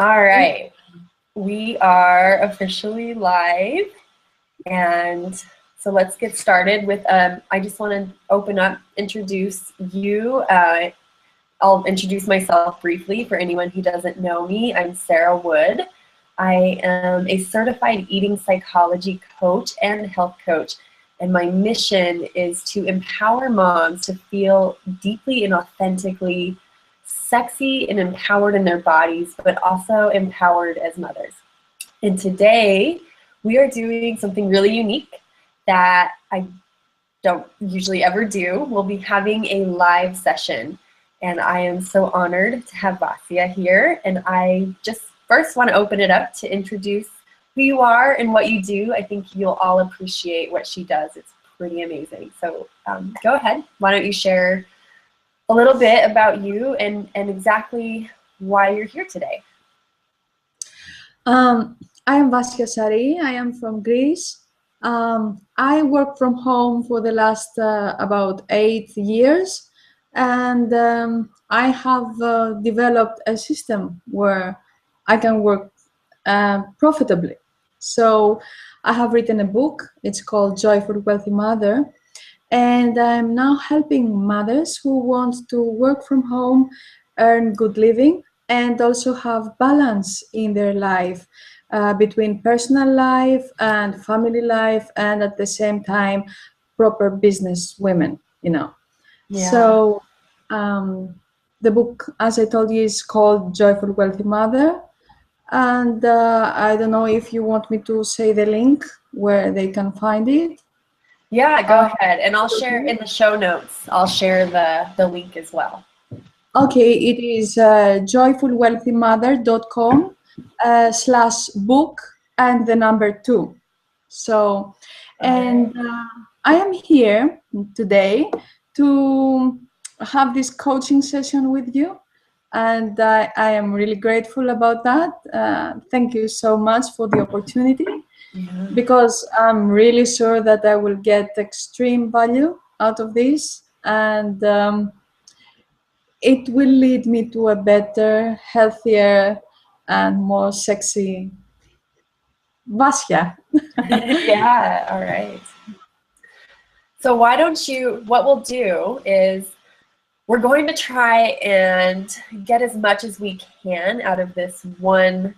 All right, we are officially live, and so let's get started with, I just want to introduce you. I'll introduce myself briefly for anyone who doesn't know me. I'm Sarah Wood. I am a certified eating psychology coach and health coach, and my mission is to empower moms to feel deeply and authentically sexy and empowered in their bodies, but also empowered as mothers. And today we are doing something really unique that I don't usually ever do. We'll be having a live session, and I am so honored to have Vassia here. And I just first want to open it up to introduce who you are and what you do. I think you'll all appreciate what she does. It's pretty amazing. So go ahead. Why don't you share a little bit about you and exactly why you're here today. I am Vassia. I am from Greece. I work from home for the last about 8 years, and I have developed a system where I can work profitably. So I have written a book. It's called Joyful Wealthy Mother. And I'm now helping mothers who want to work from home, earn good living, and also have balance in their life between personal life and family life, and at the same time, proper business women, Yeah. So the book, as I told you, is called Joyful Wealthy Mother. And I don't know if you want me to say the link where they can find it. Yeah, go ahead. And I'll share in the show notes. I'll share the link as well. Okay, it is joyfulwealthymother.com /book and the number 2. So, and I am here today to have this coaching session with you. And I am really grateful about that. Thank you so much for the opportunity. Because I'm really sure that I will get extreme value out of this, and it will lead me to a better, healthier, and more sexy Vassia. Yeah, all right. So why don't you, what we'll do is we're going to try and get as much as we can out of this one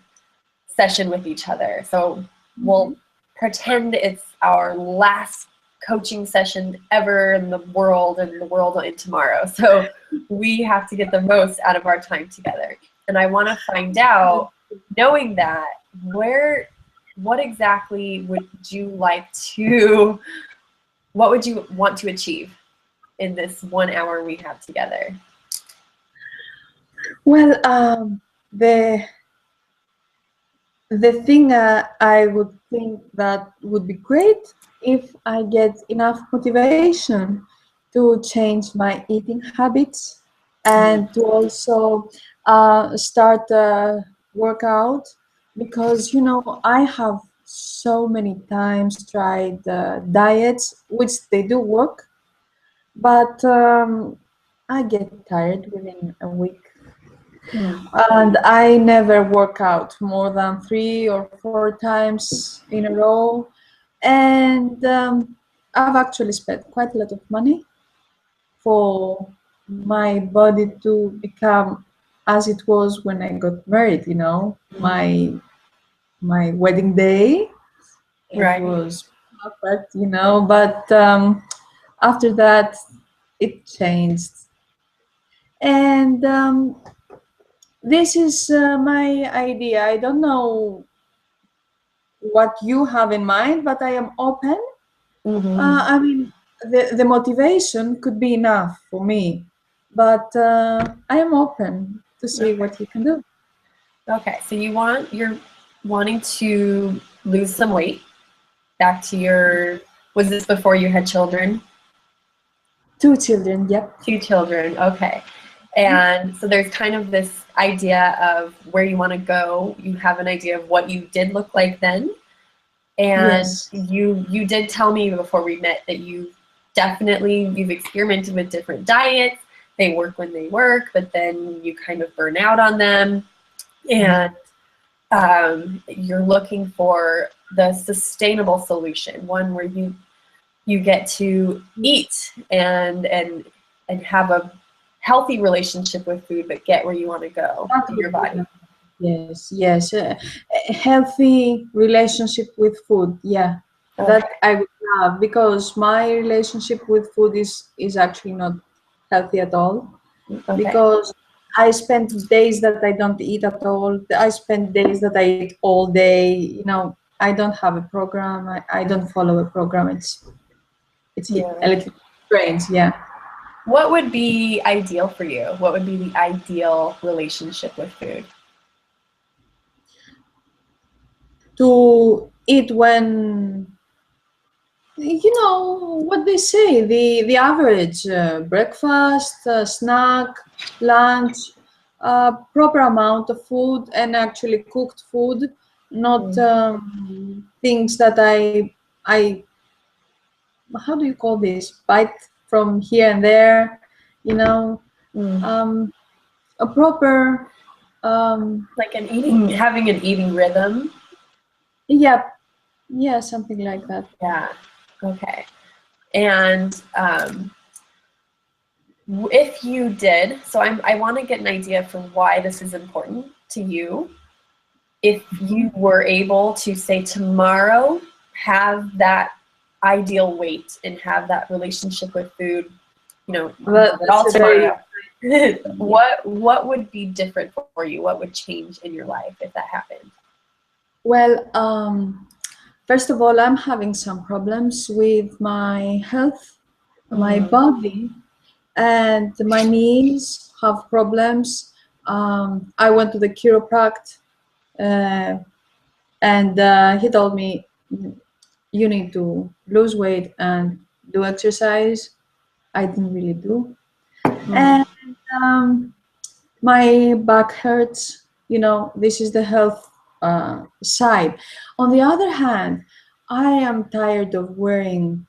session with each other. So we'll pretend it's our last coaching session ever in the world, and the world will end tomorrow. So we have to get the most out of our time together. And I want to find out, knowing that, what exactly would you like to, what would you want to achieve in this 1 hour we have together? Well, the thing I would think that would be great if I get enough motivation to change my eating habits and to also start a workout, because I have so many times tried diets, which they do work, but I get tired within a week. And I never work out more than 3 or 4 times in a row. And I've actually spent quite a lot of money for my body to become as it was when I got married, my wedding day. It was perfect, but after that, it changed. And this is my idea. I don't know what you have in mind, but I am open. I mean, the motivation could be enough for me, but I am open to see what you can do. Okay, so you're wanting to lose some weight back to your, was this before you had children? 2 children, yep. 2 children, okay. And so there's kind of this idea of where you want to go. You have an idea of what you did look like then. And you did tell me before we met that you've experimented with different diets. They work when they work, but then you kind of burn out on them. And you're looking for the sustainable solution, one where you get to eat and have a healthy relationship with food, but get where you want to go in your body. Yes, yes. A healthy relationship with food. Yeah, Okay. that I would love, because my relationship with food is actually not healthy at all. Okay. Because I spend days that I don't eat at all. I spend days that I eat all day. You know, I don't have a program. I don't follow a program. It's Yeah. a little strange. Yeah. What would be ideal for you? What would be the ideal relationship with food? To eat when, you know what they say, the average breakfast, snack, lunch, proper amount of food, and actually cooked food, not things that I how do you call this, bite from here and there, you know. A proper Like having an eating rhythm. yeah, yeah, something like that. Yeah. Okay. And if you did, so I want to get an idea for why this is important to you. If you were able to, say, tomorrow, have that ideal weight and have that relationship with food, you know, all tomorrow, what would be different for you? What would change in your life if that happened? Well, first of all, I'm having some problems with my health, my body, and my knees have problems. I went to the chiropractor, and he told me you need to lose weight and do exercise. I didn't really do, and my back hurts. You know, this is the health side. On the other hand, I am tired of wearing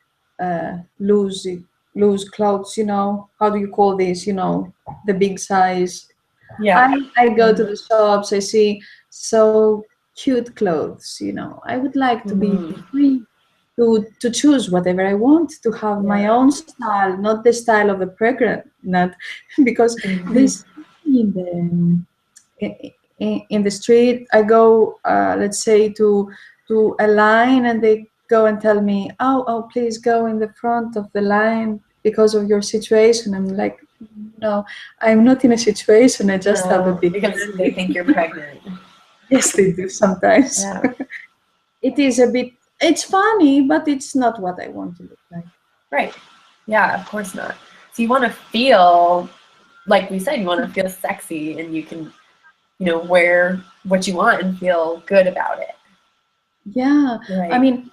loose clothes. You know, how do you call this? You know, the big size. Yeah. I go to the shops. I see so cute clothes. You know, I would like to be free to choose whatever I want, to have my own style, not the style of a pregnant, not because this in the street. I go, let's say, to a line, and they go and tell me, oh, please go in the front of the line because of your situation. I'm like, no, I'm not in a situation. I just have a big because belly. they think you're pregnant. Yes, they do sometimes. Yeah. It is a bit. It's funny, but it's not what I want to look like. Right. Yeah, of course not. So you want to feel, like we said, you want to feel sexy, and you can, you know, wear what you want and feel good about it. Yeah. Right. I mean,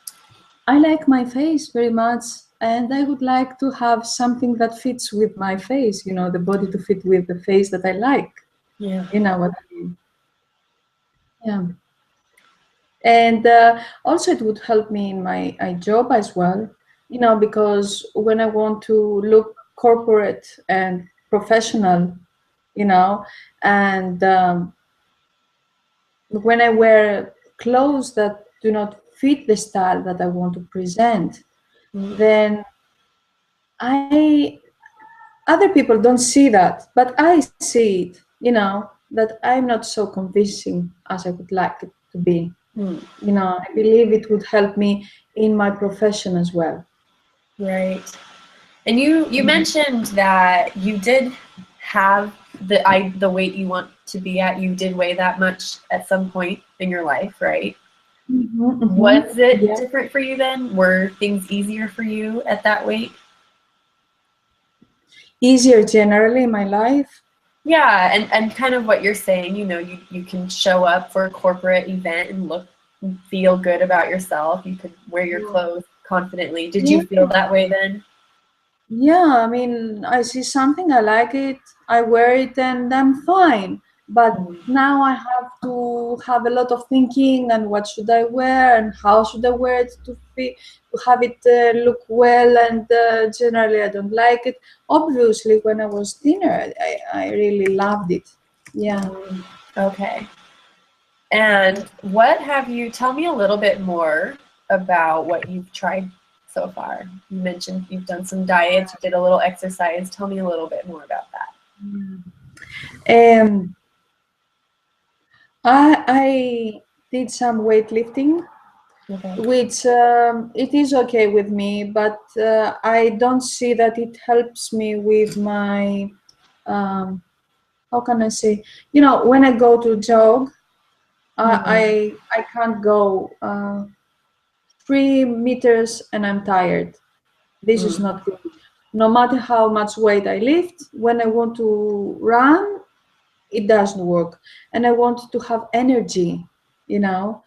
I like my face very much, and I would like to have something that fits with my face, you know, the body to fit with the face that I like. Yeah. You know what I mean? Yeah. And also it would help me in my job as well, you know, because when I want to look corporate and professional, you know, and when I wear clothes that do not fit the style that I want to present, then other people don't see that, but I see it, you know, that I'm not so convincing as I would like it to be. You know, I believe it would help me in my profession as well. Right. And you mentioned that you did have the weight you want to be at. You did weigh that much at some point in your life, right? Was it different for you then? Were things easier for you at that weight? Easier generally in my life. Yeah, and kind of what you're saying, you know, you can show up for a corporate event and look and feel good about yourself. You could wear your clothes confidently. Did you feel that way then? Yeah, I mean, I see something, I like it, I wear it, and I'm fine. But now I have to have a lot of thinking, and what should I wear, and how should I wear it to have it look well, and generally I don't like it. Obviously, when I was thinner, I really loved it. Yeah. Okay. And tell me a little bit more about what you've tried so far. You mentioned you've done some diets, you did a little exercise. Tell me a little bit more about that. Um, I did some weightlifting, Okay. which it is okay with me, but I don't see that it helps me with my, how can I say, when I go to jog, I can't go 3 meters and I'm tired. This is not good. No matter how much weight I lift, when I want to run, it doesn't work. And I want to have energy, you know.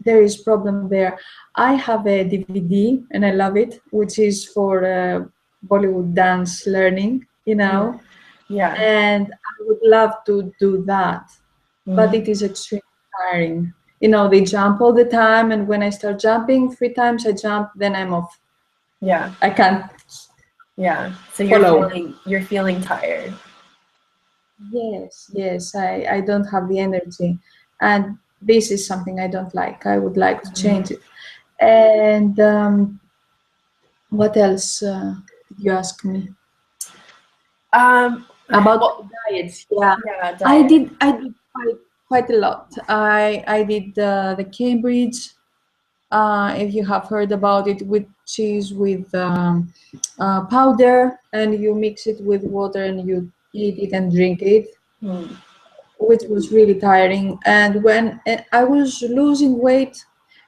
There is problem there. I have a DVD and I love it, which is for Bollywood dance learning, Yeah. and I would love to do that, but it is extremely tiring. They jump all the time, and when I start jumping 3 times, I jump, then I'm off. Yeah. I can't. Yeah. So Follow. you're feeling tired. Yes. I don't have the energy, and this is something I don't like. I would like to change it. And what else did you ask me? About diets? Yeah, Yeah, I diet. did. I did quite a lot. I did the Cambridge. If you have heard about it, with cheese with powder, and you mix it with water and you eat it and drink it, which was really tiring. And when I was losing weight,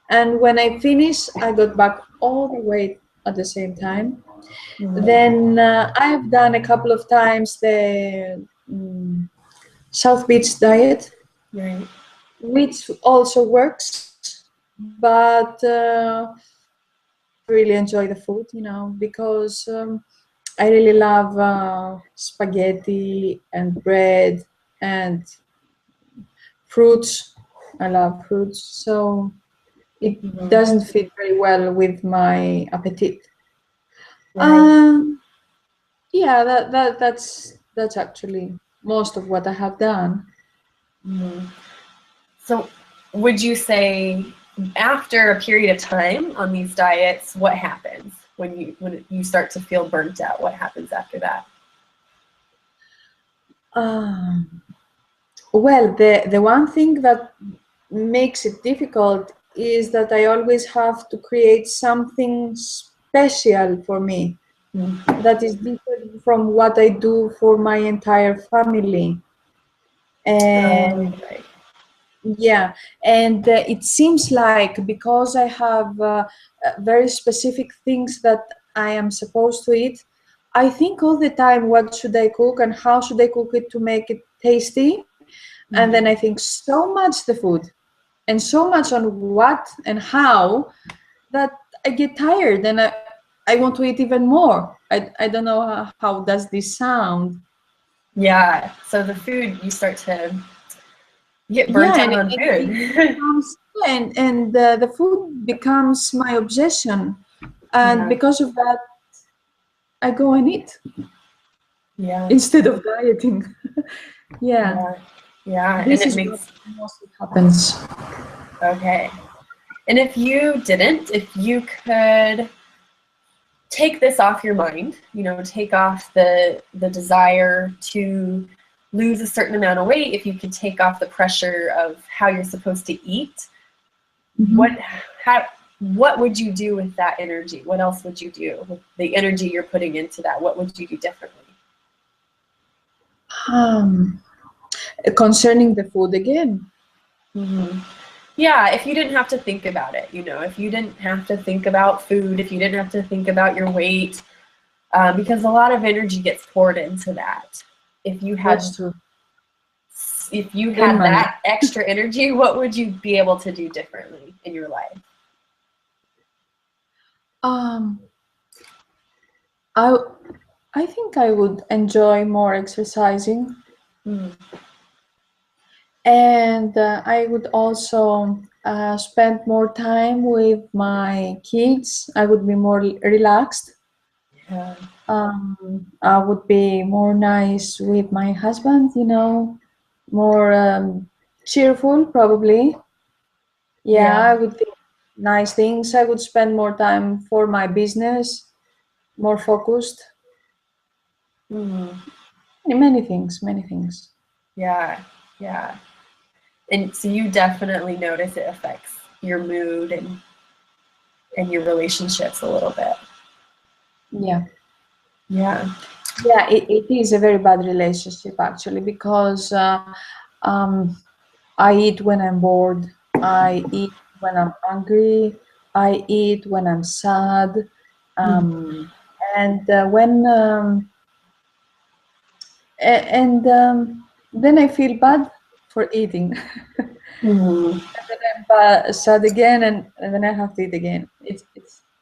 and when I finished, I got back all the weight at the same time. Then I've done a couple of times the South Beach diet, Right. which also works, but really enjoy the food, because I really love spaghetti and bread and fruits. I love fruits, so it doesn't fit very well with my appetite. Right. Yeah, that's actually most of what I have done. So would you say after a period of time on these diets, what happens when you start to feel burnt out? What happens after that? Well, the one thing that makes it difficult is that I always have to create something special for me that is different from what I do for my entire family. And Right. yeah, and it seems like because I have very specific things that I am supposed to eat, I think all the time, what should I cook and how should I cook it to make it tasty? And then I think so much the food and so much on what and how that I get tired and I want to eat even more. I don't know how does this sound. Yeah. So the food, you start to get burnt Yeah, out and on it food. becomes, and the food becomes my obsession, and Yeah. because of that, I go and eat Yeah. instead of dieting. Yeah, Yeah. Yeah. And this it is what makes, mostly happens. okay. And if you could take this off your mind, take off the desire to lose a certain amount of weight, if you could take off the pressure of how you're supposed to eat, what how what would you do with that energy? What else would you do with the energy you're putting into that? What would you do differently? Um, Concerning the food again. Yeah, if you didn't have to think about it, if you didn't have to think about food, if you didn't have to think about your weight, because a lot of energy gets poured into that. If you had That's true. if you And had money. that extra energy, what would you be able to do differently in your life? Um, I I think I would enjoy more exercising, and I would also spend more time with my kids. I would be more relaxed. Yeah. I would be more nice with my husband, more Cheerful, probably. Yeah, Yeah. I would think nice things. I would spend more time for my business, more focused. Mhm. Many things, many things. Yeah. Yeah. And so you definitely notice it affects your mood and your relationships a little bit. Yeah. Yeah. Yeah, it is a very bad relationship actually because um, I eat when I'm bored. I eat when I'm hungry. I eat when I'm sad. Um, and when and then I feel bad for eating. Mhm. Sad again, and then I have to eat again. It's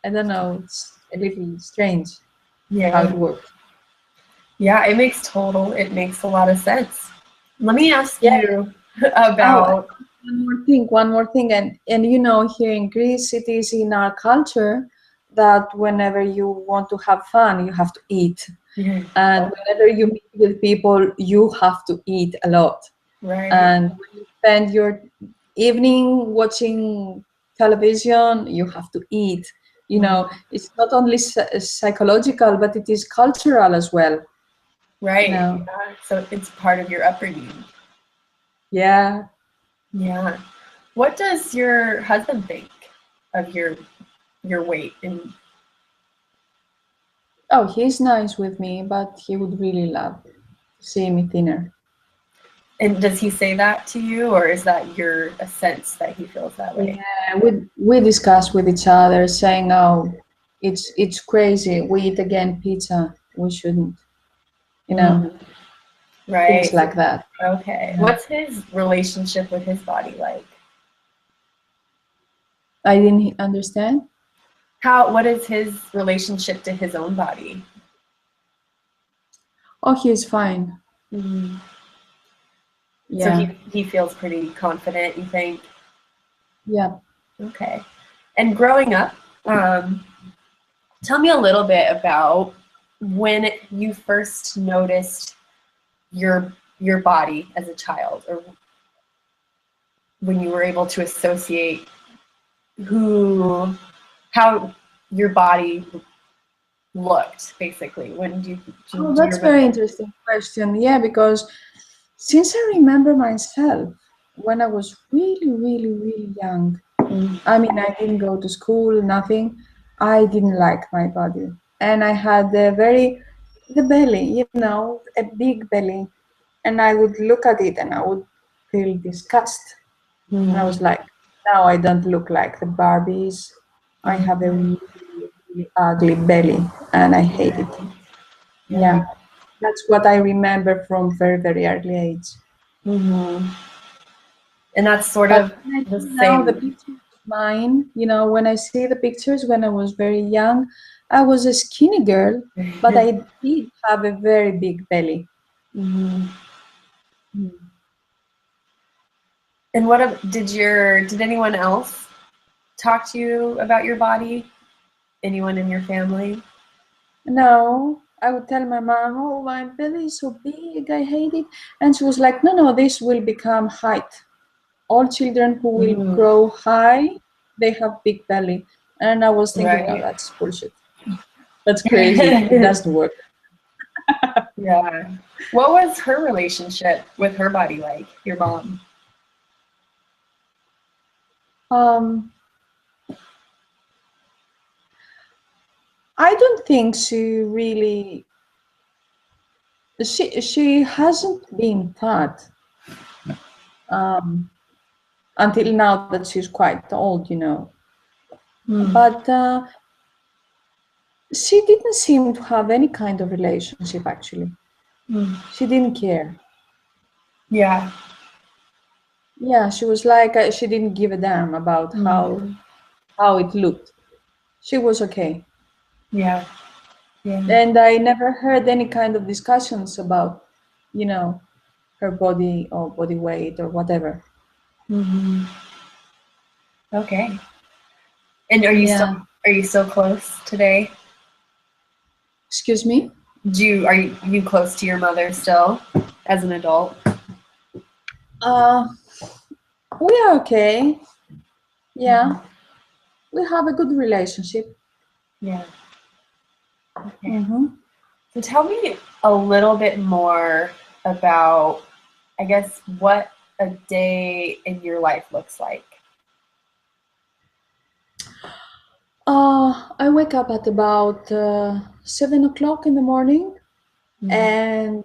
I don't know. It's a little strange how it Yeah. works. Yeah, it makes a lot of sense. Let me ask Yeah. you Oh, about one more thing, and you know, here in Greece, it is in our culture that whenever you want to have fun, you have to eat, and whenever you meet with people, you have to eat a lot. right, And when you spend your evening watching television, you have to eat. You know, it's not only psychological, but it is cultural as well. You right. know, Yeah. So it's part of your upbringing. yeah. Yeah. What does your husband think of your weight? Oh, he's nice with me, but he would really love to see me thinner. And does he say that to you, or is that your a sense that he feels that way? Yeah, we discuss with each other, saying, "Oh, it's crazy. We eat again pizza. We shouldn't." You know, Mm, things right. like that. Okay. Yeah. What's his relationship with his body like? I didn't understand. What is his relationship to his own body? Oh, he's fine. Mhm. So Yeah, he feels pretty confident, you think? yeah. Okay. And growing up, um, tell me a little bit about when you first noticed your body as a child, or when you were able to associate who how your body looked, basically. When Oh, do you that's very remember? interesting question. Yeah, because since I remember myself when I was really, really, really young, Mm, I mean, I didn't go to school, nothing. I didn't like my body. And I had the belly, you know, a big belly. And I would look at it and I would feel disgust. And I was mm, like, now I don't look like the Barbies. I have a mm. really, really ugly belly and I hate it. Yeah. Yeah, that's what I remember from very, very early age. Hmm. And that's sort But of when I the see now the same. pictures of mine, you know, when I see the pictures when I was very young, I was a skinny girl, but I did have a very big belly. Mhm. Mm. And did anyone else talk to you about your body? Anyone in your family? No, I would tell my mom, "Oh, my belly is so big, I hate it," and she was like, "No, no, this will become height. All children who will Mm, grow high, they have big belly." And I was thinking, no, right. that's bullshit. That's crazy. It doesn't work. Yeah. What was her relationship with her body like, your mom? Um, I don't think she really she hasn't been fat um, until now that she's quite old, you know. Mm, But she didn't seem to have any kind of relationship. Actually, mm. she didn't care. Yeah. Yeah, she was like she didn't give a damn about Mm, how it looked. She was okay, yeah. Yeah. and I never heard any kind of discussions about, you know, her body or body weight or whatever. Hmm. Okay. And Yeah. are you still close today? Excuse me. Are you close to your mother still as an adult? Uh, we are okay. Yeah, Mhm. we have a good relationship. Yeah. Okay. Mm-hmm. So tell me a little bit more about, I guess, what a day in your life looks like. I wake up at about 7 o'clock in the morning, Mhm. and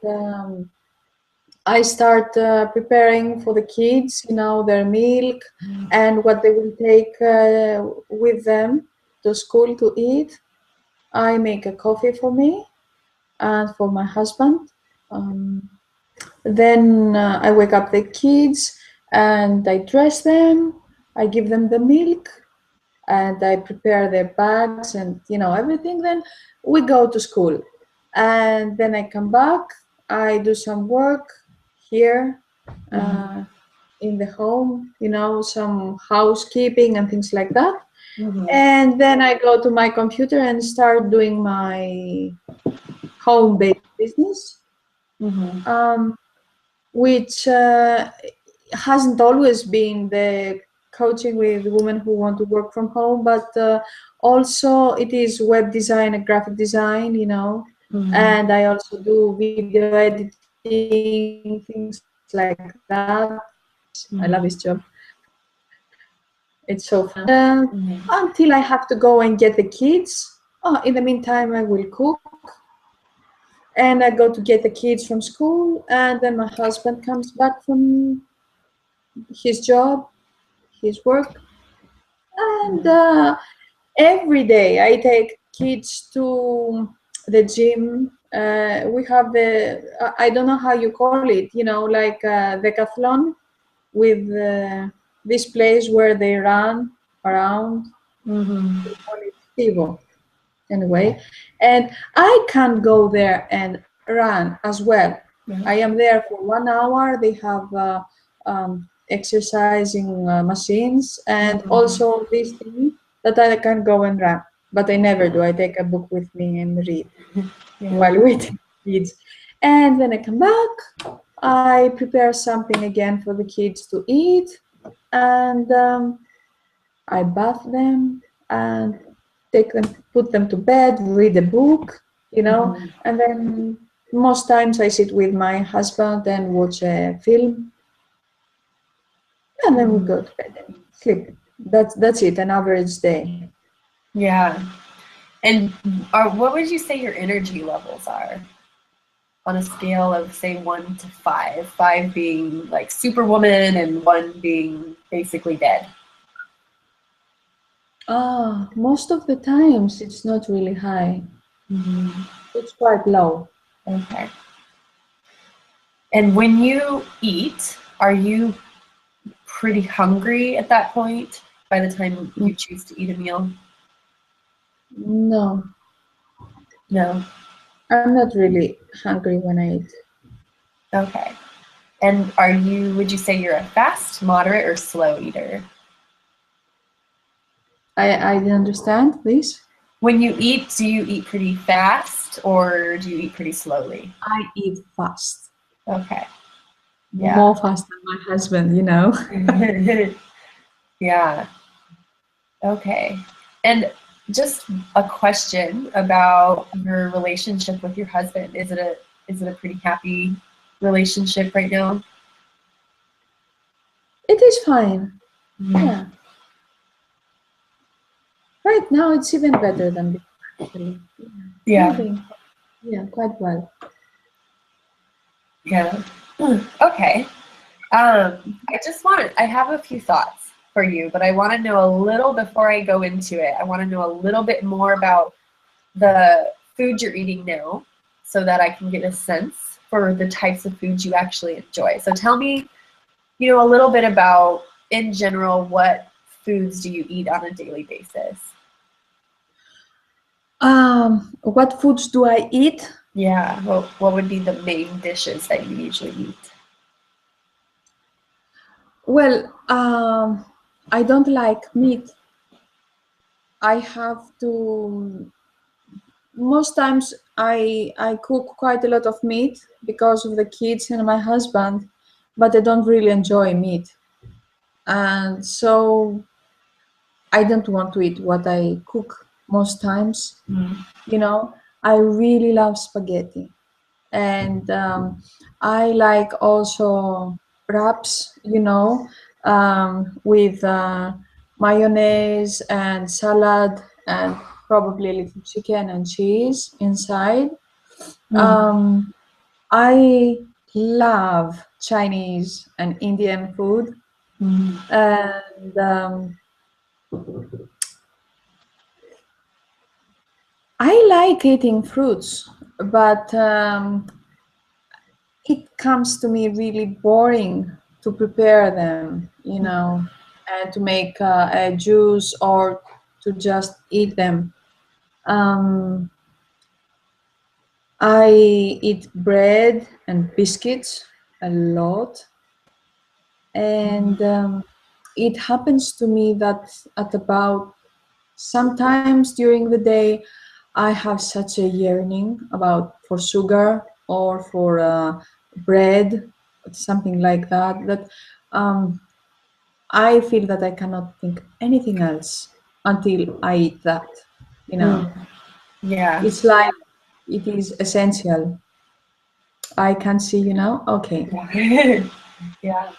I start preparing for the kids, their milk and what they will take with them to school to eat. I make a coffee for me and for my husband. Um, then I wake up the kids and I dress them. I give them the milk and I prepare their bags and everything. Then we go to school, and then I come back. I do some work here Mhm. uh, in the home, some housekeeping and things like that. Mhm. And then I go to my computer and start doing my home-based business, Mhm. um, which hasn't always been the coaching with women who want to work from home, but also it is web design and graphic design, Mhm. and I also do video editing, things like that. I love this job. Mhm. It's so fun. Mhm. Until I have to go and get the kids. Oh, in the meantime, I will cook and I go to get the kids from school, and then my husband comes back from his job, his work, and Mhm. every day I take kids to the gym. We have I don't know how you call it, like decathlon with this place where they run around. Mhm. We call it Tivo anyway. And I can go there and run as well. Yeah. I am there for 1 hour. They have exercising machines and Mhm. also this thing that I can go and run. But I never do. I take a book with me and read Yeah. while waiting for kids. And then I come back. I prepare something again for the kids to eat, and I bath them and take them, put them to bed, read a book, Mhm. and then most times I sit with my husband and watch a film, and then we go Mhm. to bed and sleep. That's it, an average day. Yeah. And what would you say your energy levels are on a scale of, say, 1 to 5? 5 being like superwoman and 1 being basically dead. Most of the times it's not really high. Mhm. It's quite low. Okay. And when you eat, are you pretty hungry at that point by the time you choose to eat a meal? No, No. I'm not really hungry when I eat. Okay. And would you say you're a fast, moderate, or slow eater? I didn't understand, please. When you eat, do you eat pretty fast or do you eat pretty slowly? I eat fast. Okay. Yeah. More fast than my husband. Yeah. Okay. And just a question about your relationship with your husband. Is it a pretty happy relationship right now? It is fine. Mhm. Yeah. Right now it's even better than before, actually. Yeah. We are Yeah. doing quite well. Yeah. Okay. I have a few thoughts for you, but I want to know a little before I go into it. I want to know a little bit more about the food you're eating now so that I can get a sense for the types of foods you actually enjoy. So tell me, a little bit about, in general, what foods do you eat on a daily basis? What foods do I eat? Yeah, what would be the main dishes that you usually eat? Well, I don't like meat. I have to. Most times I cook quite a lot of meat because of the kids and my husband. but I don't really enjoy meat. And so I don't want to eat what I cook most times. Mm. You know, I really love spaghetti. And I like also wraps, with mayonnaise and salad and probably a little chicken and cheese inside. Mm. I love Chinese and Indian food, Mm. and I like eating fruits, but it comes to me really boring to prepare them, and to make a juice or to just eat them. Um, I eat bread and biscuits a lot, and it happens to me that at about sometimes during the day I have such a yearning about for sugar or for bread, something like that, that um, I feel that I cannot think anything else until I eat that. You know, Mm. Yeah. it's like it is essential. I can see, okay. Yeah. Yeah.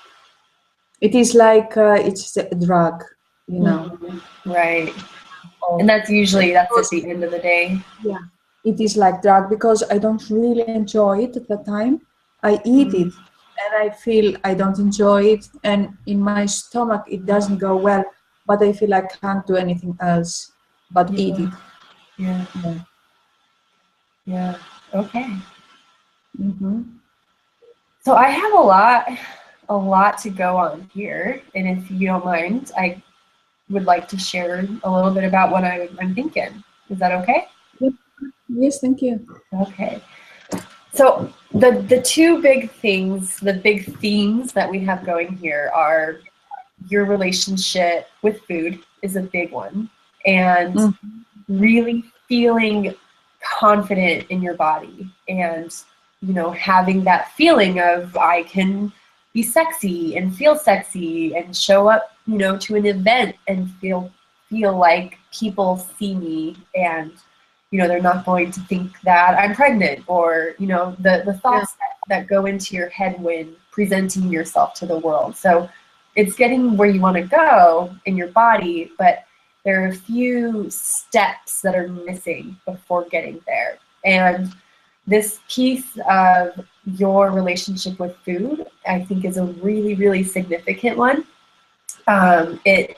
It is like it's a drug, you know. Mhm. Right. And Of that's at because the end of the day. yeah, it is like drug because I don't really enjoy it at the time. I eat Mm. it and I feel I don't enjoy it, and in my stomach it doesn't go well, but I feel I can't do anything else but eat Yeah. it. Yeah. Yeah. Yeah. Okay. Hmm. So I have a lot to go on here, and if you don't mind, I would like to share a little bit about what I'm thinking. Is that okay? Yep. Yes, thank you. Okay. So the two big things, the big themes that we have going here are your relationship with food is a big one, and Mm. really feeling confident in your body, and having that feeling of I can be sexy and feel sexy and show up to an event and feel like people see me, and they're not going to think that I'm pregnant, or the Yeah. thoughts that go into your head when presenting yourself to the world. So it's getting where you want to go in your body, but there are a few steps that are missing before getting there. And this piece of your relationship with food, I think, is a really, really significant one. It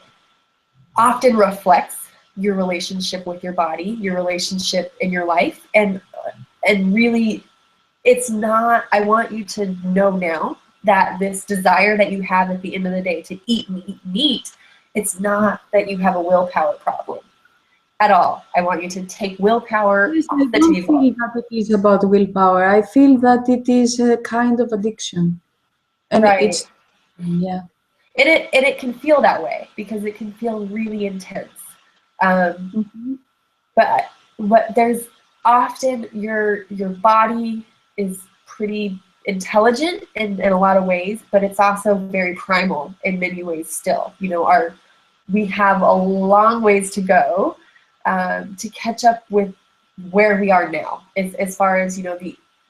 often reflects your relationship with your body, your relationship in your life, and really, it's not. I want you to know now that this desire that you have at the end of the day to eat meat, it's not that you have a willpower problem at all. I want you to take willpower Yes, off I the don't table. feel that it is about willpower. I feel that it is a kind of addiction. And Right. it's, yeah. And it can feel that way because it can feel really intense. Um, Hmm. but there's often your body is pretty intelligent in a lot of ways, but it's also very primal in many ways still. We have a long ways to go to catch up with where we are now, as far as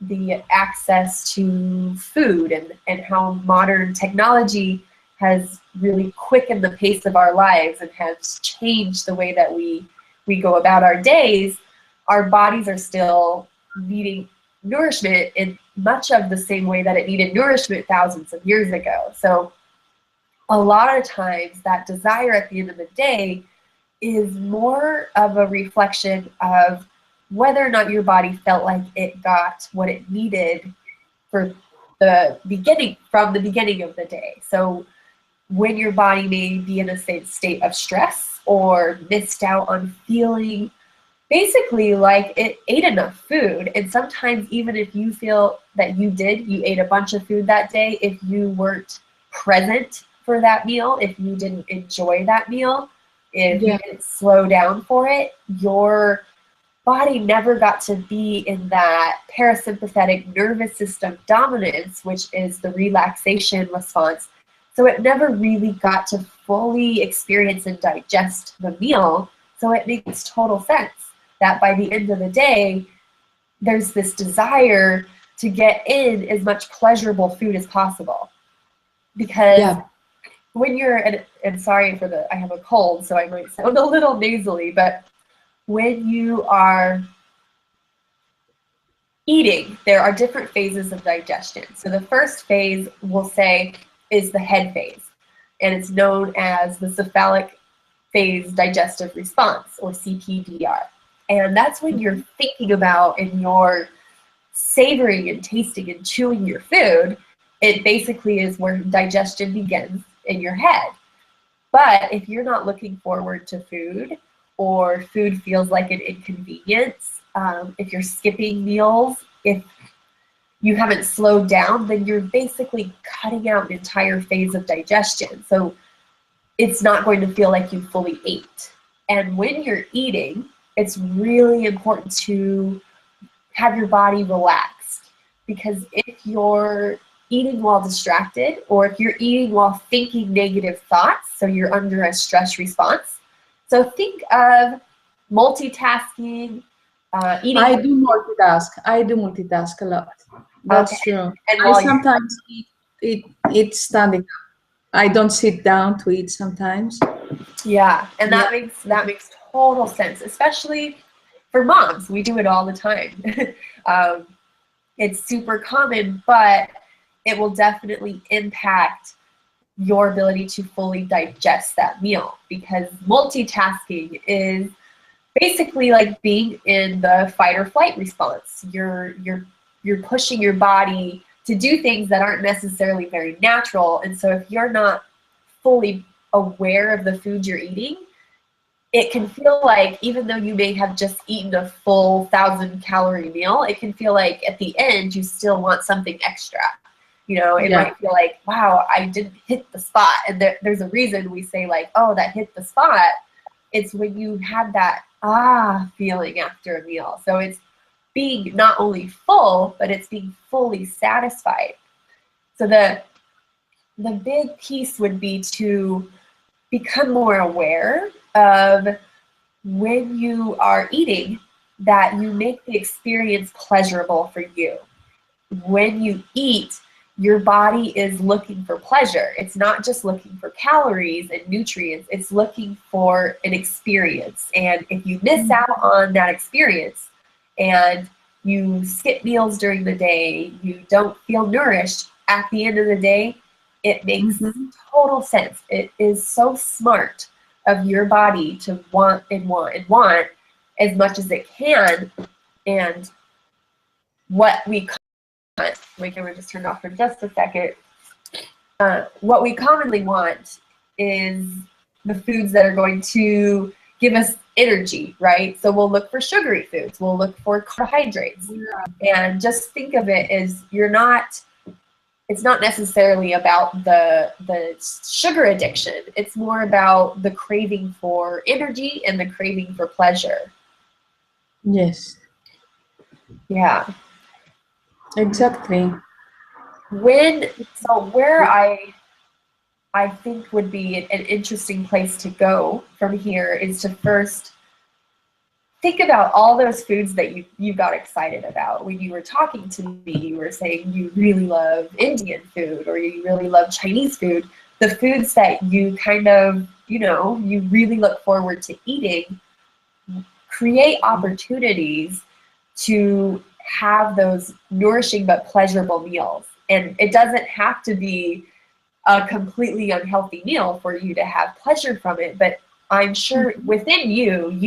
the access to food, and how modern technology has really quickened the pace of our lives and has changed the way that we go about our days. Our bodies are still needing nourishment in much of the same way that it needed nourishment thousands of years ago. So a lot of times that desire at the end of the day is more of a reflection of whether or not your body felt like it got what it needed for from the beginning of the day. So when your body may be in a state of stress or missed out on feeling basically like it ate enough food. And sometimes even if you feel that you ate a bunch of food that day, if you weren't present for that meal, if you didn't enjoy that meal, if you Yeah. didn't slow down for it, your body never got to be in that parasympathetic nervous system dominance, which is the relaxation response. So it never really got to fully experience and digest the meal. So it makes total sense that by the end of the day, there's this desire to get in as much pleasurable food as possible. Because when you're, and sorry for I have a cold, so I might sound a little nasally, but when you are eating, there are different phases of digestion. So the first phase, we'll say, is the head phase, and it's known as the cephalic phase digestive response, or CPDR. And that's when you're thinking about and you're savoring and tasting and chewing your food. It basically is where digestion begins in your head. But if you're not looking forward to food, or food feels like an inconvenience, if you're skipping meals, if you haven't slowed down, then you're basically cutting out an entire phase of digestion. So it's not going to feel like you fully ate. And when you're eating, it's really important to have your body relaxed, because if you're eating while distracted, or if you're eating while thinking negative thoughts, so you're under a stress response. So think of multitasking, eating. I do multitask a lot. That's true. And I sometimes eat standing up. I don't sit down to eat sometimes. Yeah, and that makes total sense, especially for moms. We do it all the time. It's super common, but it will definitely impact your ability to fully digest that meal, because multitasking is basically like being in the fight or flight response. You're pushing your body to do things that aren't necessarily very natural. And so if you're not fully aware of the food you're eating, it can feel like, even though you may have just eaten a full 1,000-calorie meal, it can feel like at the end you still want something extra. You know, it might feel like, wow, I didn't hit the spot. And there's a reason we say like, oh, that hit the spot. It's when you had that feeling after a meal. So it's being not only full, but it's being fully satisfied. So the big piece would be to become more aware of, when you are eating, that you make the experience pleasurable for you. When you eat, your body is looking for pleasure. It's not just looking for calories and nutrients, it's looking for an experience. And if you miss out on that experience and you skip meals during the day, you don't feel nourished, at the end of the day, it makes total sense. It is so smart of your body to want and want and want as much as it can. And what we my camera just turned off for just a second. What we commonly want is the foods that are going to give us energy, right? So we'll look for sugary foods. We'll look for carbohydrates. And just think of it as it's not necessarily about the sugar addiction. It's more about the craving for energy and the craving for pleasure. Yes. Yeah. Exactly. Where I think would be an interesting place to go from here is to first think about all those foods that you got excited about. When you were talking to me, you were saying you really love Indian food, or you really love Chinese food. The foods that you kind of, you really look forward to eating, create opportunities to have those nourishing but pleasurable meals. And it doesn't have to be a completely unhealthy meal for you to have pleasure from it, but I'm sure within you,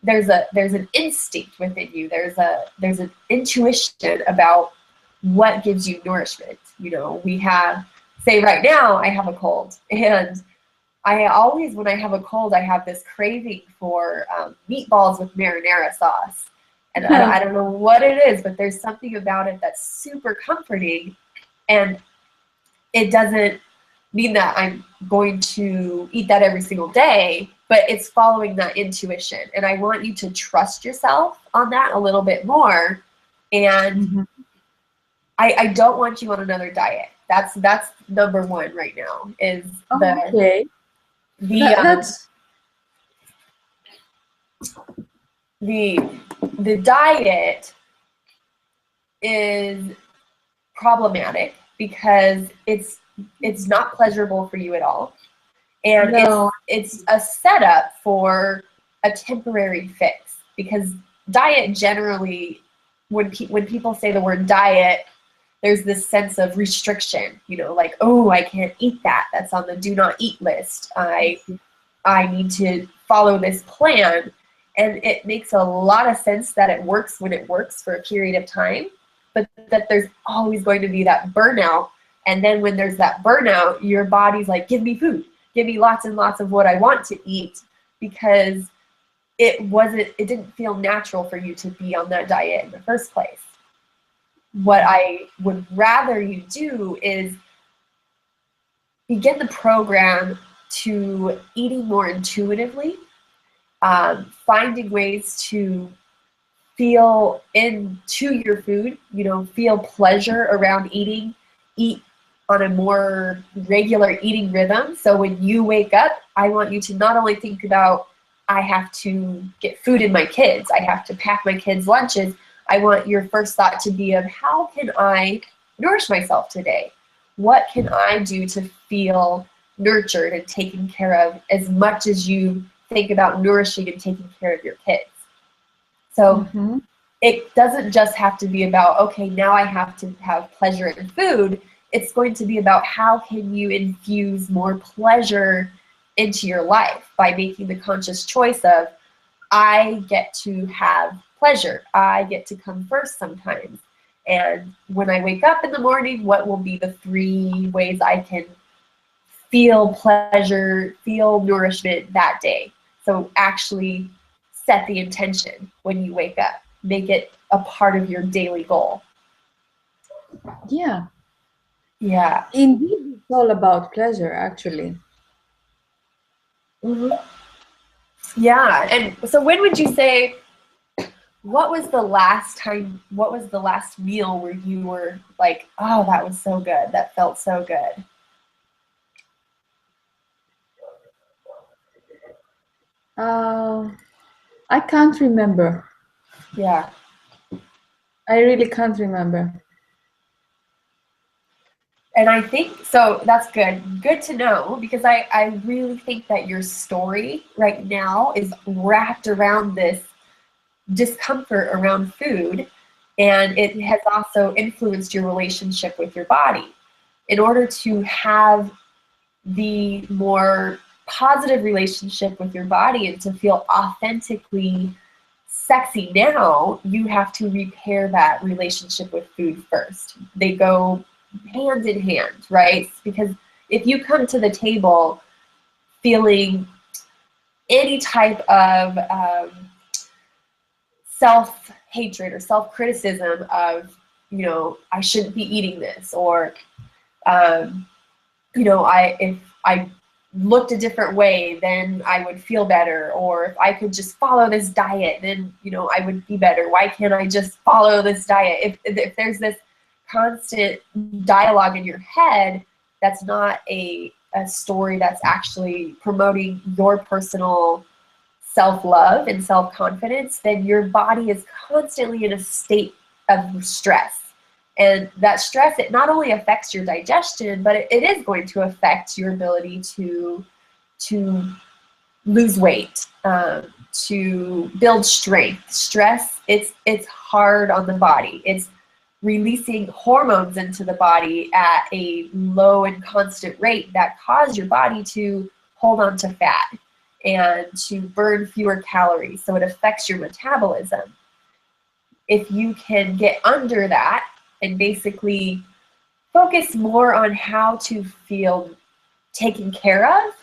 there's an instinct within you. There's an intuition about what gives you nourishment. We have, say right now, I have a cold, and I always, when I have a cold, I have this craving for meatballs with marinara sauce. And I don't know what it is, but there's something about it that's super comforting. And it doesn't mean that I'm going to eat that every single day, but it's following that intuition. And I want you to trust yourself on that a little bit more. And I don't want you on another diet. That's number one right now is Okay. the diet is problematic because it's not pleasurable for you at all. And No. it's a setup for a temporary fix, because diet generally, when people say the word diet, there's this sense of restriction, you know, like, oh, I can't eat that. That's on the do not eat list. I need to follow this plan. And it makes a lot of sense that it works when it works for a period of time, but that there's always going to be that burnout. And then when there's that burnout, your body's like, give me food, give me lots and lots of what I want to eat, because it didn't feel natural for you to be on that diet in the first place. What I would rather you do is begin the program to eating more intuitively, finding ways to feel into your food, you know, feel pleasure around eating, eat on a more regular eating rhythm. So when you wake up, I want you to not only think about, I have to get food in my kids, I have to pack my kids' lunches. I want your first thought to be of, how can I nourish myself today? What can I do to feel nurtured and taken care of, as much as you think about nourishing and taking care of your kids? So it doesn't just have to be about, okay, now I have to have pleasure in food. It's going to be about, how can you infuse more pleasure into your life by making the conscious choice of, I get to have pleasure. I get to come first sometimes. And when I wake up in the morning, what will be the 3 ways I can feel pleasure, feel nourishment that day? So actually set the intention when you wake up. Make it a part of your daily goal. Yeah. Yeah. Indeed, it's all about pleasure, actually. Yeah. And so when would you say, what was the last meal where you were like, oh, that was so good, that felt so good? I can't remember. Yeah. I really can't remember. And I think, so that's good to know, because I really think that your story right now is wrapped around this discomfort around food, and it has also influenced your relationship with your body. In order to have the more positive relationship with your body and to feel authentically sexy now, you have to repair that relationship with food first. They go hand in hand, right? Because if you come to the table feeling any type of self-hatred or self-criticism of, you know, I shouldn't be eating this, or you know, if I looked a different way, then I would feel better, or if I could just follow this diet, then, you know, I would be better. Why can't I just follow this diet? If there's this constant dialogue in your head, that's not a story that's actually promoting your personal self-love and self-confidence, then your body is constantly in a state of stress. And that stress, it not only affects your digestion, but it is going to affect your ability to lose weight, to build strength. Stress, it's hard on the body. It's releasing hormones into the body at a low and constant rate that cause your body to hold on to fat and to burn fewer calories. So it affects your metabolism. If you can get under that and basically focus more on how to feel taken care of,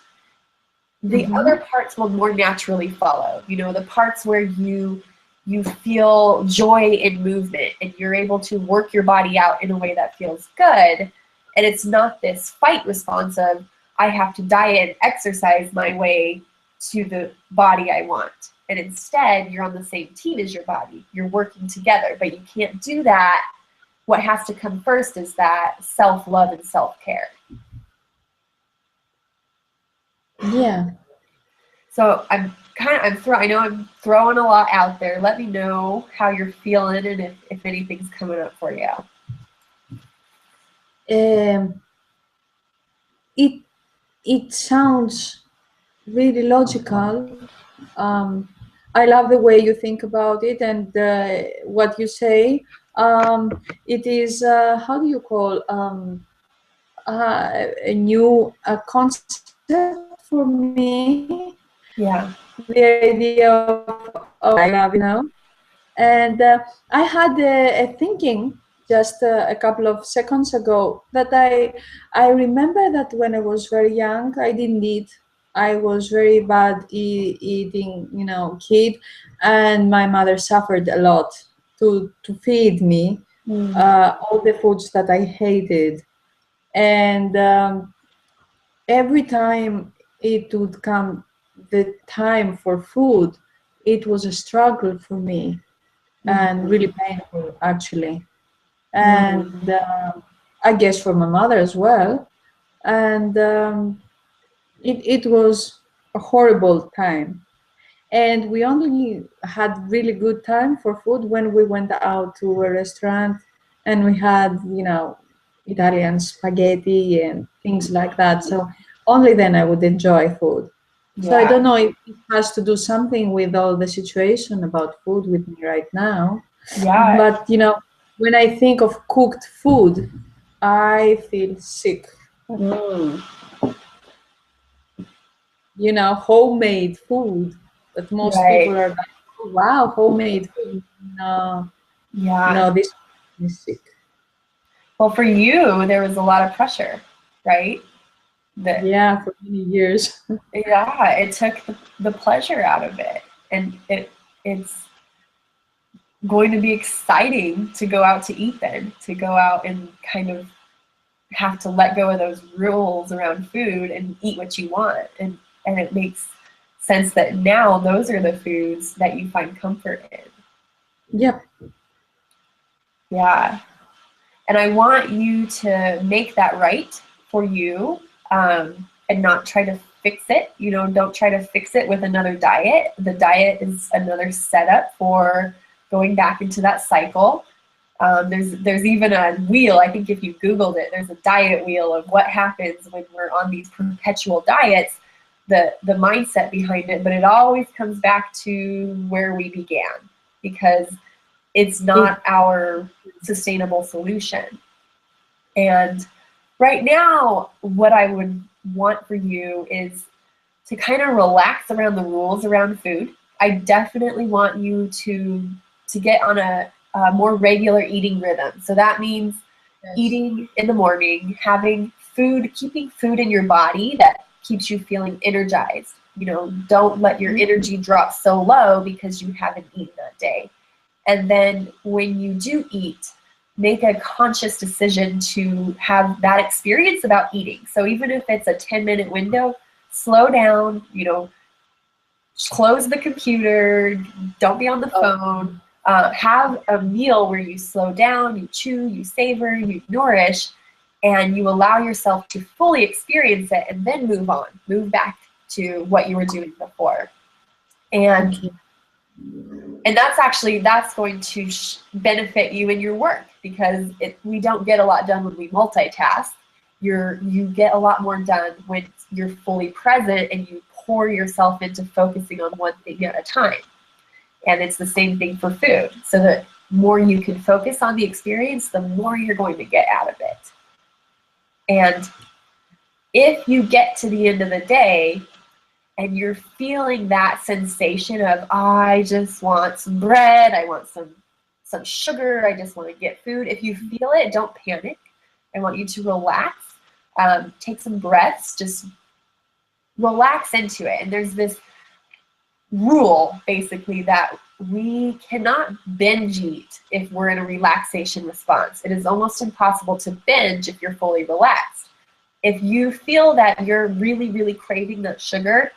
the other parts will more naturally follow. You know, the parts where you feel joy in movement and you're able to work your body out in a way that feels good. And it's not this fight response of, I have to diet and exercise my way to the body I want. And instead, you're on the same team as your body. You're working together, but you can't do that. What has to come first is that self-love and self-care. Yeah. So I know I'm throwing a lot out there. Let me know how you're feeling and if anything's coming up for you. It sounds really logical. I love the way you think about it and what you say. It is how do you call a new concept for me. Yeah. The idea of love, And I had a thinking just a couple of seconds ago that I remember that when I was very young, I didn't eat. I was very bad eating, kid, and my mother suffered a lot to feed me all the foods that I hated. And every time it would come the time for food, it was a struggle for me and really painful, actually. And I guess for my mother as well. And it was a horrible time. And we only had really good time for food when we went out to a restaurant and we had, Italian spaghetti and things like that. So only then I would enjoy food. So I don't know if it has to do something with all the situation about food with me right now. Yeah. But, when I think of cooked food, I feel sick. Homemade food that most people are like, oh, wow, homemade food. No, this is sick. Well, for you, there was a lot of pressure, right? Yeah, for many years. Yeah, it took the pleasure out of it. And it's going to be exciting to go out to eat then, to go out and kind of have to let go of those rules around food and eat what you want. And it makes sense that now those are the foods that you find comfort in. Yep. Yeah. And I want you to make that right for you and not try to fix it. Don't try to fix it with another diet. The diet is another setup for going back into that cycle. There's even a wheel. I think if you Googled it, there's a diet wheel of what happens when we're on these perpetual diets, the mindset behind it. But it always comes back to where we began, because it's not our sustainable solution. And right now, what I would want for you is to kind of relax around the rules around food. I definitely want you to get on a more regular eating rhythm. So that means eating in the morning, having food, keeping food in your body that keeps you feeling energized. Don't let your energy drop so low because you haven't eaten that day. And then when you do eat, make a conscious decision to have that experience about eating. So even if it's a 10-minute window, slow down, close the computer, don't be on the phone, have a meal where you slow down, you chew, you savor, you nourish, and you allow yourself to fully experience it and then move back to what you were doing before. And that's going to benefit you in your work, because we don't get a lot done when we multitask. You get a lot more done when you're fully present and you pour yourself into focusing on one thing at a time. And it's the same thing for food. So the more you can focus on the experience, the more you're going to get out of it. And if you get to the end of the day and you're feeling that sensation of, I just want some bread, I want some sugar, I just want to get food. If you feel it, don't panic. I want you to relax, take some breaths, just relax into it. And there's this rule, basically, that we cannot binge eat if we're in a relaxation response. It is almost impossible to binge if you're fully relaxed. If you feel that you're really, really craving that sugar,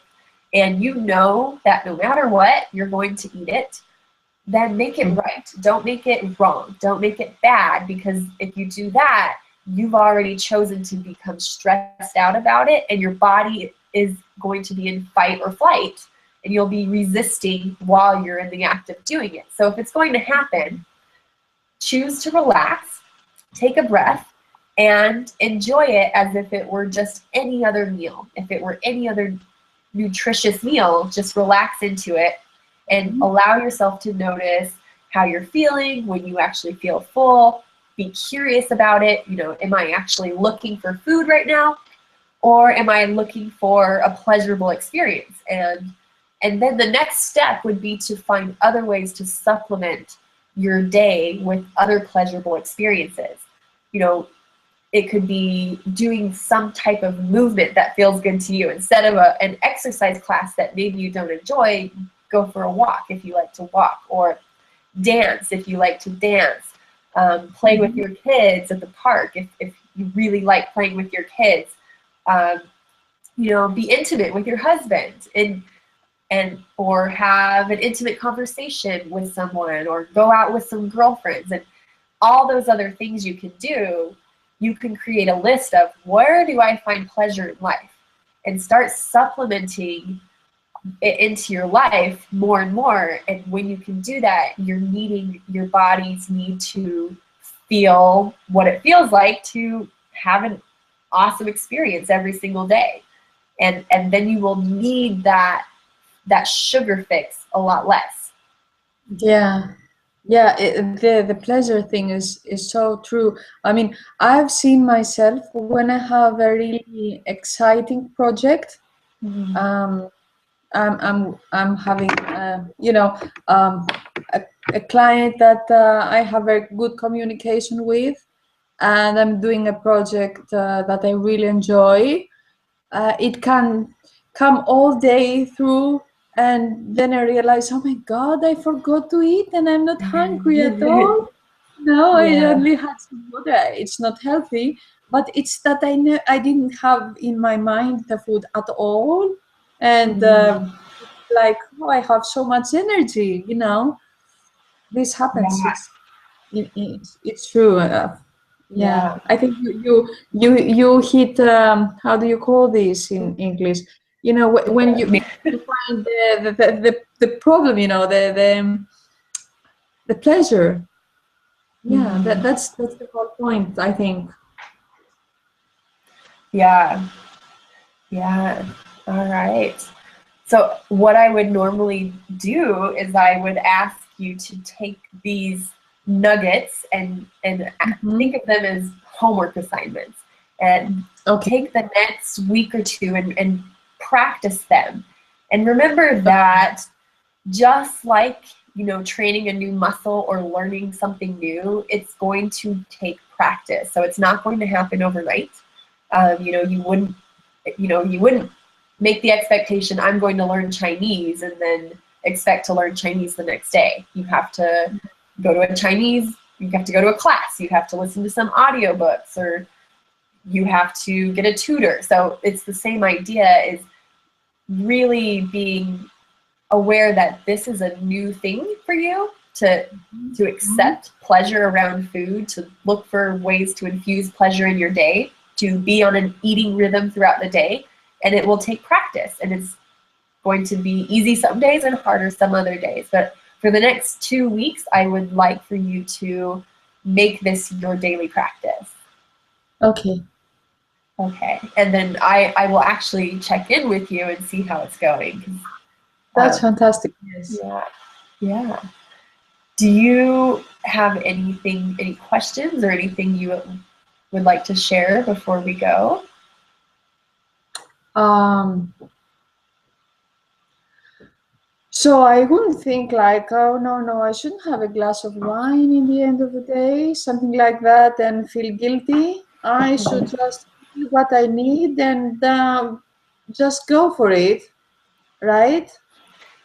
and you know that no matter what, you're going to eat it, then make it right. Don't make it wrong. Don't make it bad, because if you do that, you've already chosen to become stressed out about it, and your body is going to be in fight or flight, and you'll be resisting while you're in the act of doing it. So if it's going to happen, choose to relax, take a breath, and enjoy it as if it were just any other meal. If it were any other nutritious meal, just relax into it and allow yourself to notice how you're feeling when you actually feel full. Be curious about it. You know, am I actually looking for food right now, or am I looking for a pleasurable experience? And then the next step would be to find other ways to supplement your day with other pleasurable experiences. You know, it could be doing some type of movement that feels good to you. Instead of an exercise class that maybe you don't enjoy, go for a walk if you like to walk, or dance if you like to dance. Play with your kids at the park if you really like playing with your kids. You know, be intimate with your husband, and or have an intimate conversation with someone, or go out with some girlfriends, and all those other things you can do. You can create a list of, where do I find pleasure in life, and start supplementing it into your life more and more. And when you can do that, you're needing your body's need to feel what it feels like to have an awesome experience every single day. And then you will need that sugar fix a lot less. Yeah. Yeah, the pleasure thing is so true. I mean, I've seen myself when I have a really exciting project. I'm having a client that I have a good communication with, and I'm doing a project that I really enjoy. It can come all day through, and then I realize, oh my God, I forgot to eat, and I'm not hungry at all. No, I Yeah. only had some water. It's not healthy, but it's that I know I didn't have in my mind the food at all, and like, oh, I have so much energy. You know, this happens. Yeah. It's true. Yeah, I think you hit. How do you call this in English? You know, when you find the problem. You know, the pleasure. Yeah, that's the whole point, I think. Yeah. Yeah. All right. So what I would normally do is I would ask you to take these nuggets and think of them as homework assignments, and take the next week or two and practice them. And remember that just like, you know, training a new muscle or learning something new, it's going to take practice. So it's not going to happen overnight. You wouldn't make the expectation, I'm going to learn Chinese, and then expect to learn Chinese the next day. You have to go to a class, you have to listen to some audiobooks, or you have to get a tutor. So it's the same idea, is really being aware that this is a new thing for you, to accept pleasure around food, to look for ways to infuse pleasure in your day, to be on an eating rhythm throughout the day. And it will take practice, and it's going to be easy some days and harder some other days. But for the next 2 weeks, I would like for you to make this your daily practice. Okay. Okay. And then I will actually check in with you and see how it's going. That's fantastic. Yes. Yeah. Yeah. Do you have any questions or anything you would like to share before we go? So I wouldn't think like, oh no, I shouldn't have a glass of wine in the end of the day, something like that, and feel guilty. I should just do what I need and just go for it, right?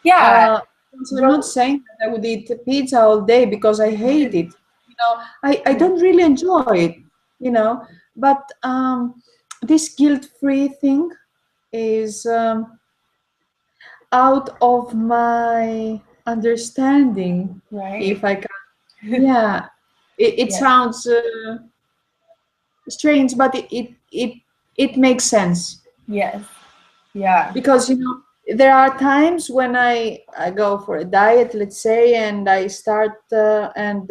Yeah. So I'm not saying that I would eat pizza all day because I hate it. You know, I don't really enjoy it, you know, but this guilt-free thing is out of my understanding, Right. if I can. Yeah, it Yeah. sounds strange, but it makes sense. Yes. Yeah. Because there are times when I go for a diet, let's say, and I start and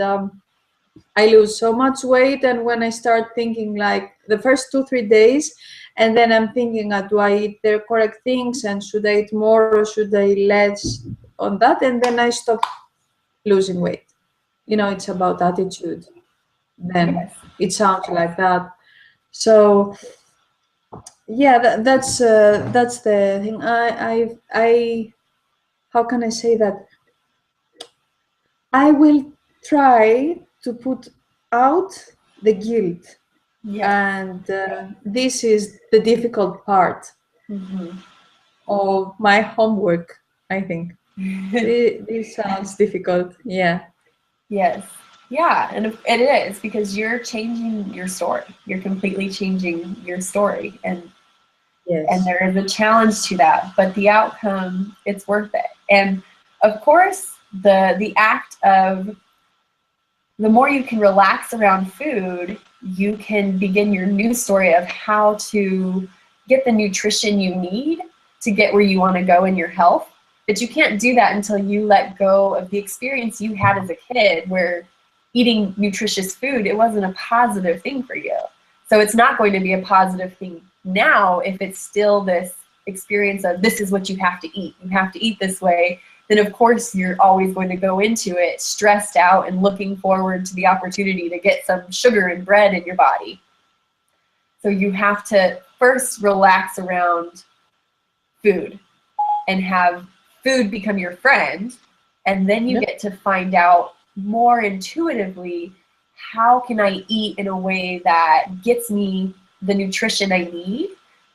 I lose so much weight, and when I start thinking like the first 2 3 days, and then I'm thinking, do I eat the correct things, and should I eat more or should I less on that, and then I stop losing weight. It's about attitude. Then Yes. it sounds like that. So yeah, that's the thing. I how can I say that? I will try to put out the guilt, Yes. and this is the difficult part Mm-hmm. of my homework, I think. This sounds difficult. Yeah. Yes. Yeah, and it is because you're changing your story. You're completely changing your story, and Yes. there is a challenge to that, but the outcome, it's worth it. And of course, the act of the more you can relax around food, you can begin your new story of how to get the nutrition you need to get where you want to go in your health. But you can't do that until you let go of the experience you had as a kid where eating nutritious food, it wasn't a positive thing for you. So it's not going to be a positive thing now if it's still this experience of this is what you have to eat. You have to eat this way. Then of course you're always going to go into it stressed out and looking forward to the opportunity to get some sugar and bread in your body. So you have to first relax around food and have food become your friend, and then you Yep. get to find out more intuitively, how can I eat in a way that gets me the nutrition I need,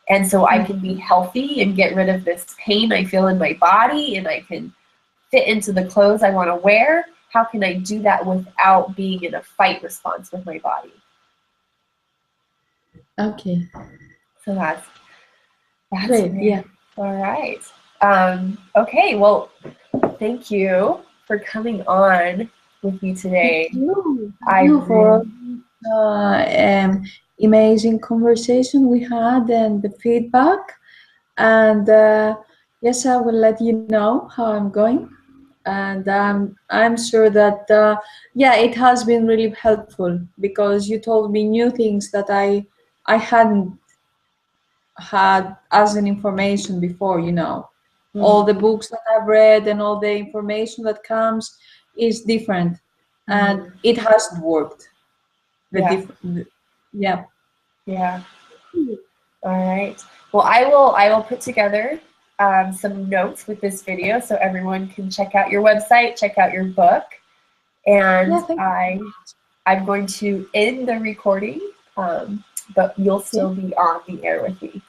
and so I can be healthy and get rid of this pain I feel in my body, and I can fit into the clothes I want to wear. How can I do that without being in a fight response with my body? Okay. So that's Great. great. Yeah. All right. Okay, well, thank you for coming on with me Thank today. you. Thank I you for really, amazing conversation we had and the feedback. And yes, I will let you know how I'm going. And I'm sure that yeah, it has been really helpful because you told me new things that I hadn't had as an information before. All the mhm, books that I've read and all the information that comes is different, and mhm. it hasn't worked. Yeah, Yeah. yeah. All right. Well, I will put together some notes with this video so everyone can check out your website, check out your book, Yeah, and thank you. I'm going to end the recording, but you'll Okay. still be on the air with me.